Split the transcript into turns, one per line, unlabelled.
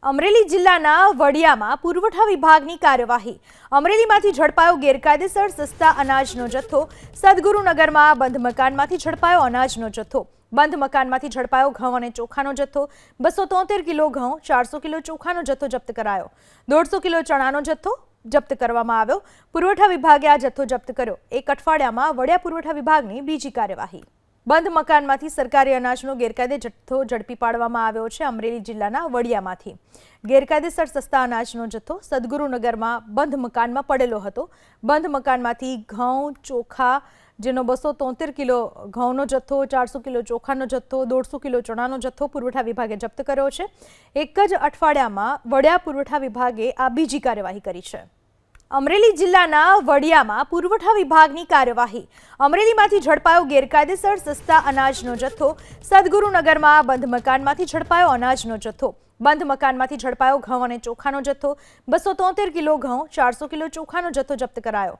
અમરેલી જિલ્લાના વડિયામાં પુરવઠા વિભાગની કાર્યવાહી। અમરેલીમાંથી ઝડપાયો ગેરકાયદેસર સસ્તા અનાજનો જથ્થો। સદગુરુનગરમાં બંધ મકાનમાંથી ઝડપાયો અનાજનો જથ્થો। બંધ મકાનમાંથી ઝડપાયો ઘઉં અને ચોખાનો જથ્થો। 273 કિલો ઘઉં, 400 કિલો ચોખાનો જથ્થો જપ્ત કરાયો। 150 કિલો ચણાનો જથ્થો જપ્ત કરવામાં આવ્યો। પુરવઠા વિભાગે આ જથ્થો જપ્ત કર્યો। એક અઠવાડિયામાં વડિયા પુરવઠા વિભાગની બીજી કાર્યવાહી। બંધ મકાનમાંથી સરકારી અનાજનો ગેરકાયદે જથ્થો ઝડપી પાડવામાં આવ્યો છે। અમરેલી જિલ્લાના વડિયામાંથી ગેરકાયદેસર સસ્તા અનાજનો જથ્થો સદગુરુનગરમાં બંધ મકાનમાં પડેલો હતો। બંધ મકાનમાંથી ઘઉં, ચોખા, જેનો 273 કિલો ઘઉંનો જથ્થો, 400 કિલો ચોખાનો જથ્થો, 150 કિલો ચણાનો જથ્થો પુરવઠા વિભાગે જપ્ત કર્યો છે। એક જ અઠવાડિયામાં વડિયા પુરવઠા વિભાગે આ બીજી કાર્યવાહી કરી છે। અમરેલી જિલ્લાના વડિયામાં પુરવઠા વિભાગની કાર્યવાહી। અમરેલીમાંથી ઝડપાયો ગેરકાયદેસર સસ્તા અનાજનો જથ્થો। સદગુરુનગરમાં બંધ મકાનમાંથી ઝડપાયો અનાજનો જથ્થો। બંધ મકાનમાંથી ઝડપાયો ઘઉં અને ચોખાનો જથ્થો। 273 કિલો ઘઉં, 400 કિલો ચોખાનો જથ્થો જપ્ત કરાયો।